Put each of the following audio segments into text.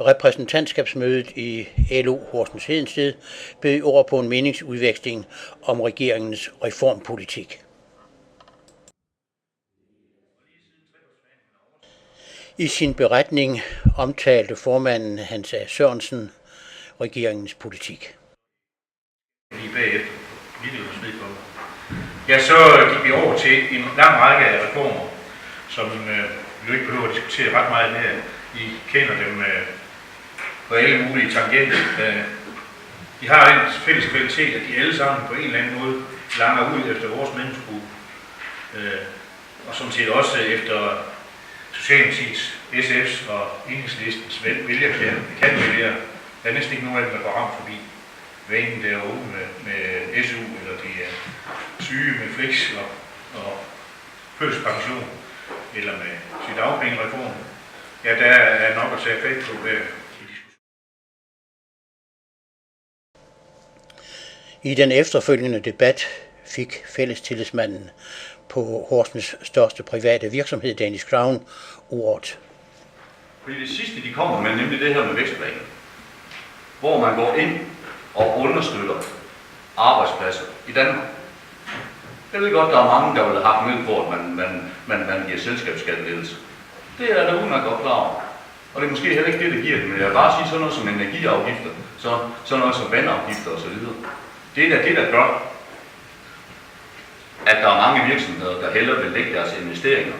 Repræsentantskabsmødet i LO Horsens Hedensted bød ord på en meningsudveksling om regeringens reformpolitik. I sin beretning omtalte formanden Hans A. Sørensen regeringens politik. Lige bagefter, ja, så gik vi over til en lang række af reformer, som vi ikke behøver at diskutere ret meget her. I kender dem på alle mulige tangenter. De har en fælles kvalitet, at de alle sammen på en eller anden måde langer ud efter vores menneskebrug. Og som set også efter Socialdemokratiets, SF's og Enhedslistens vælgervælgere. Der er næsten ikke nogen af dem, der går ramt forbi. Hvad enten det er unge med SU, eller de er syge med flex og førtidspension, eller med sygedagpengereform. Ja, der er nok at tage fat på hver. I den efterfølgende debat fik fællestillidsmanden på Horsens største private virksomhed, Danish Crown, ordet. Fordi det sidste, de kommer med, nemlig det her med vækstplanen, hvor man går ind og understøtter arbejdspladser i Danmark. Jeg ved godt, der er mange, der vil have haft med på, at man giver selskabsskatteledelse. Det er der uden at godt klar over. Og det er måske heller ikke det, der giver det, men jeg vil bare sige sådan noget som energiafgifter, sådan noget som vandafgifter osv. Det er det, der gør, at der er mange virksomheder, der hellere vil lægge deres investeringer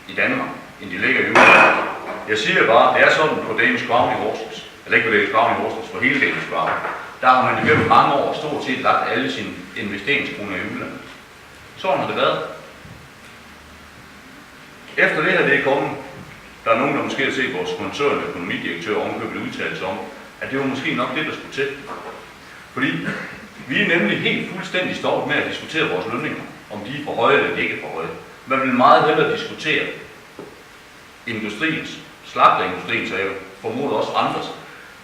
i Danmark, end de ligger i udlandet. Jeg siger bare, det er sådan på Danish Crown i Horsens, eller ikke på Danish Crown i Horsens, på hele Danish Crown. Der har man igennem mange år stort set lagt alle sine investeringskroner i udlandet. Sådan har det været. Efter det her det er kommet, der er nogen, der måske har set vores koncernøkonomidirektør ovenkøbet udtalelse om, at det var måske nok det, der skulle til. Fordi vi er nemlig helt fuldstændig stolt med at diskutere vores lønninger, om de er for høje eller ikke for høje. Man vil meget hellere diskutere industriens, slagterindustriens og jeg formoder også andres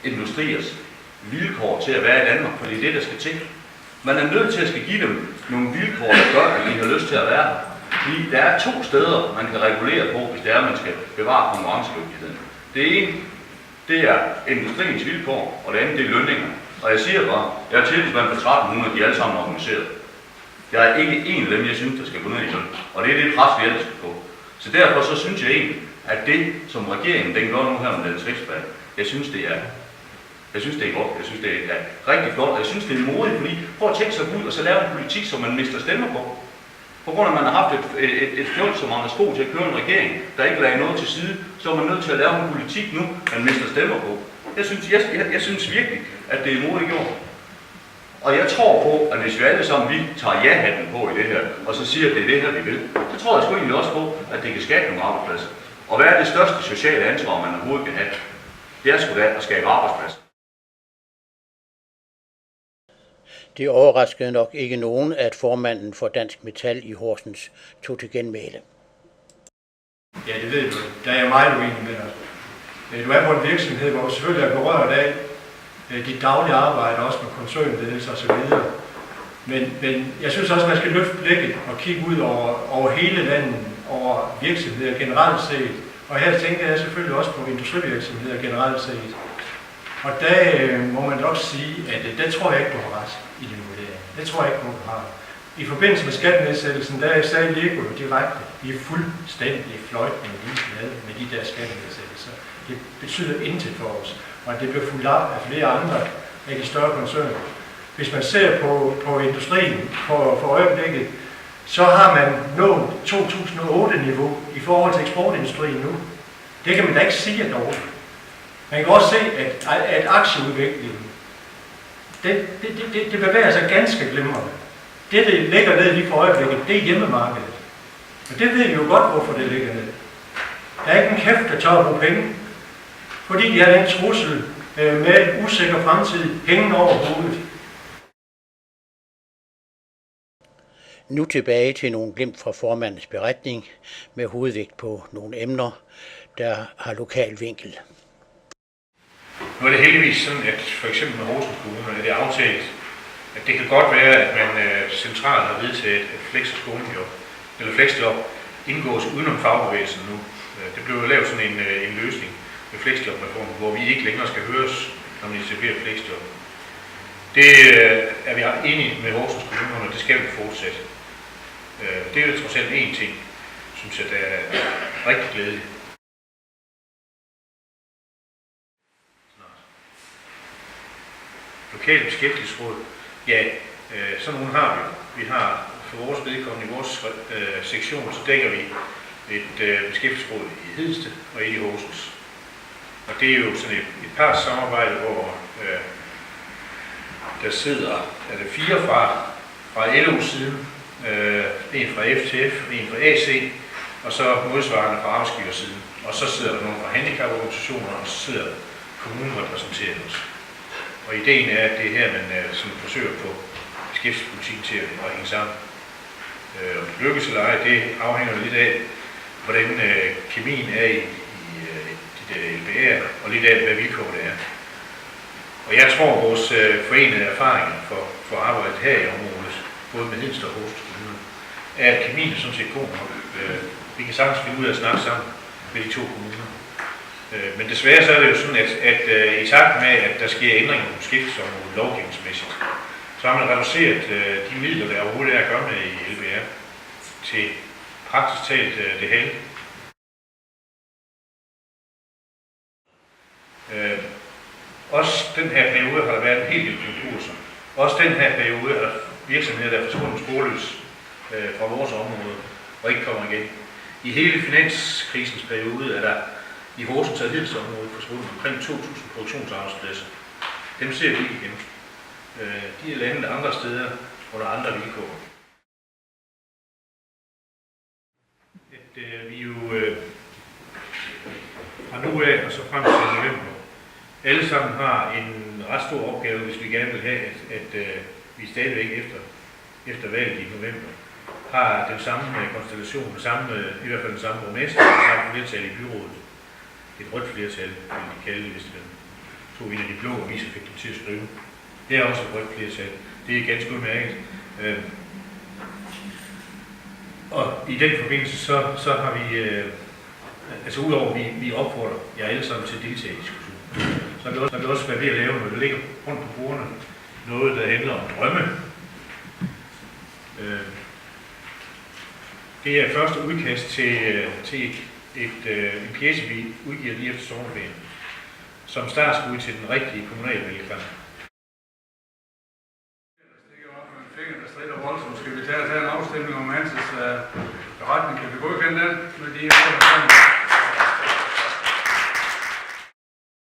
industriers vilkår til at være i Danmark, for det er det, der skal til. Man er nødt til at skal give dem nogle vilkår, der gør, at de har lyst til at være her. Fordi der er 2 steder, man kan regulere på, hvis det er, at man skal bevare konkurrencedygtigheden. Det ene, det er industriens vilkår, og det andet, det er lønningerne. Og jeg siger bare, jeg er tillidsmand på 1300, de er alle sammen organiseret. Der er ikke én af dem, jeg synes, der skal gå ned i løn. Og det er det pres, vi ellers skal på. Så derfor så synes jeg egentlig, at det, som regeringen den gør nu her med den vækstplan, jeg synes, det er godt. Jeg synes, det er rigtig flot. Og jeg synes, det er modigt, fordi prøv at tænke sig ud og så lave en politik, som man mister stemmer på. På grund af, at man har haft et fjol, som man er sko til at køre en regering, der ikke lagde noget til side, så er man nødt til at lave en politik nu, man mister stemmer på. Jeg synes virkelig, at det er modigt gjort. Og jeg tror på, at hvis vi alle sammen vi tager ja-hatten på i det her, og så siger, at det er det her, vi vil, så tror jeg sgu egentlig også på, at det kan skabe nogle arbejdspladser. Og hvad er det største sociale ansvar, man overhovedet kan have? Det er sgu da at skabe arbejdspladser. Det overraskede nok ikke nogen, at formanden for Dansk Metal i Horsens tog til genmæle. Ja, det ved du. Der er jeg meget uenig med dig. Du er på en virksomhed, hvor du selvfølgelig er berørt af dit daglige arbejde, også med koncernledelse osv. Men jeg synes også, at man skal løfte blikket og kigge ud over hele landet, over virksomheder generelt set. Og her tænker jeg selvfølgelig også på industrivirksomheder generelt set. Og der må man nok sige, at der tror jeg ikke, du har ret i din vurdering. Det tror jeg ikke, du har. I forbindelse med skattenedsættelsen, der sagde Lego jo direkte, vi er fuldstændig fløjtende ligeglade med de der skattenedsættelser. Det betyder intet for os, og det bliver fuldt op af flere andre af de større koncerner. Hvis man ser på industrien for øjeblikket, så har man nået 2008-niveau i forhold til eksportindustrien nu. Det kan man da ikke sige er dårligt. Man kan også se, at aktieudviklingen, det bevæger sig ganske glimrende. Det ligger ned lige for øjeblikket, det er hjemmemarkedet. Og det ved vi jo godt, hvorfor det ligger ned. Der er ikke en kæft, der tør at bruge penge, fordi de har den trussel med en usikker fremtid hængende over hovedet. Nu tilbage til nogle glimt fra formandens beretning med hovedvægt på nogle emner, der har lokal vinkel. Nu er det heldigvis sådan, at for eksempel med Horsens Kommune er det aftalt, at det kan godt være, at man centralt har vedtaget, at flexjob indgås udenom fagbevægelsen nu. Det blev lavet sådan en løsning. med fleksjobreformen, hvor vi ikke længere skal høres, når man etablerer fleksjob. Det er vi enige med Horsens Kommune, og det skal vi fortsætte. Det er jo trods alt én ting, synes jeg, der er rigtig glædeligt. Lokale beskæftigelsesråd, ja, sådan nogle har vi. Vi har for vores vedkommende i vores sektion, så dækker vi et beskæftigelsesråd i Hedeste og et i Horsens. Og det er jo sådan et partssamarbejde, hvor der sidder 4 fra LO-siden, en fra FTF, en fra AC, og så modsvarende fra arbejdsgiversiden. Og så sidder der nogle fra handicaporganisationer, og så sidder kommunen repræsenteret os. Og ideen er, at det er her, man sådan forsøger på beskæftigelsespolitikken til at hænge sammen. Om det lykkes eller ej, det afhænger lidt af, hvordan kemien er i de der LBR, og lidt af, hvad vilkåret er. Og jeg tror, at vores forenede erfaringer for arbejdet her i området, både med Hedensted og Horsens Kommune, er, at kemien er sådan set god nok. Vi kan sagtens finde ud af at snakke sammen med de 2 kommuner. Men desværre så er det jo sådan, at i takt med, at der sker ændringer på beskæftigelsesområdet lovgivningsmæssigt, så har man reduceret de midler, der overhovedet er at gøre med i LBR, til praktisk talt det halve. Også den her periode har der været en hel del konkurser. Også den her periode er der virksomheder, der er forsvundet sporløs fra vores område og ikke kommer igen. I hele finanskrisens periode er der i Horsens og Hedensted området forsvundet omkring 2.000 produktionsarbejdspladser. Dem ser vi ikke igen. De er landet andre steder under andre vilkår. Vi jo fra nu af og så frem til november alle sammen har en ret stor opgave, hvis vi gerne vil have, at vi stadigvæk efter valget i november har den samme konstellation, i hvert fald den samme borgmester, det samme flertal i byrådet. Et rødt flertal, vil de kalde det, hvis man tog en af de blå aviser fik dem til at skrive. Det er også et rødt flertal. Det er ganske udmærket. Og i den forbindelse, så har vi, altså udover vi opfordrer jer alle sammen til at deltage i diskussionen, så har vi også været ved at lave noget, der ligger rundt på bordene, noget, der handler om drømme. Det er første udkast til en pjece, vi udgiver lige efter sommerferien, som startskud til den rigtige kommunale valgkamp. Der strider voldsomt. Skal vi tage en afstemning om Hanses beretning? Kan vi godkende den med de her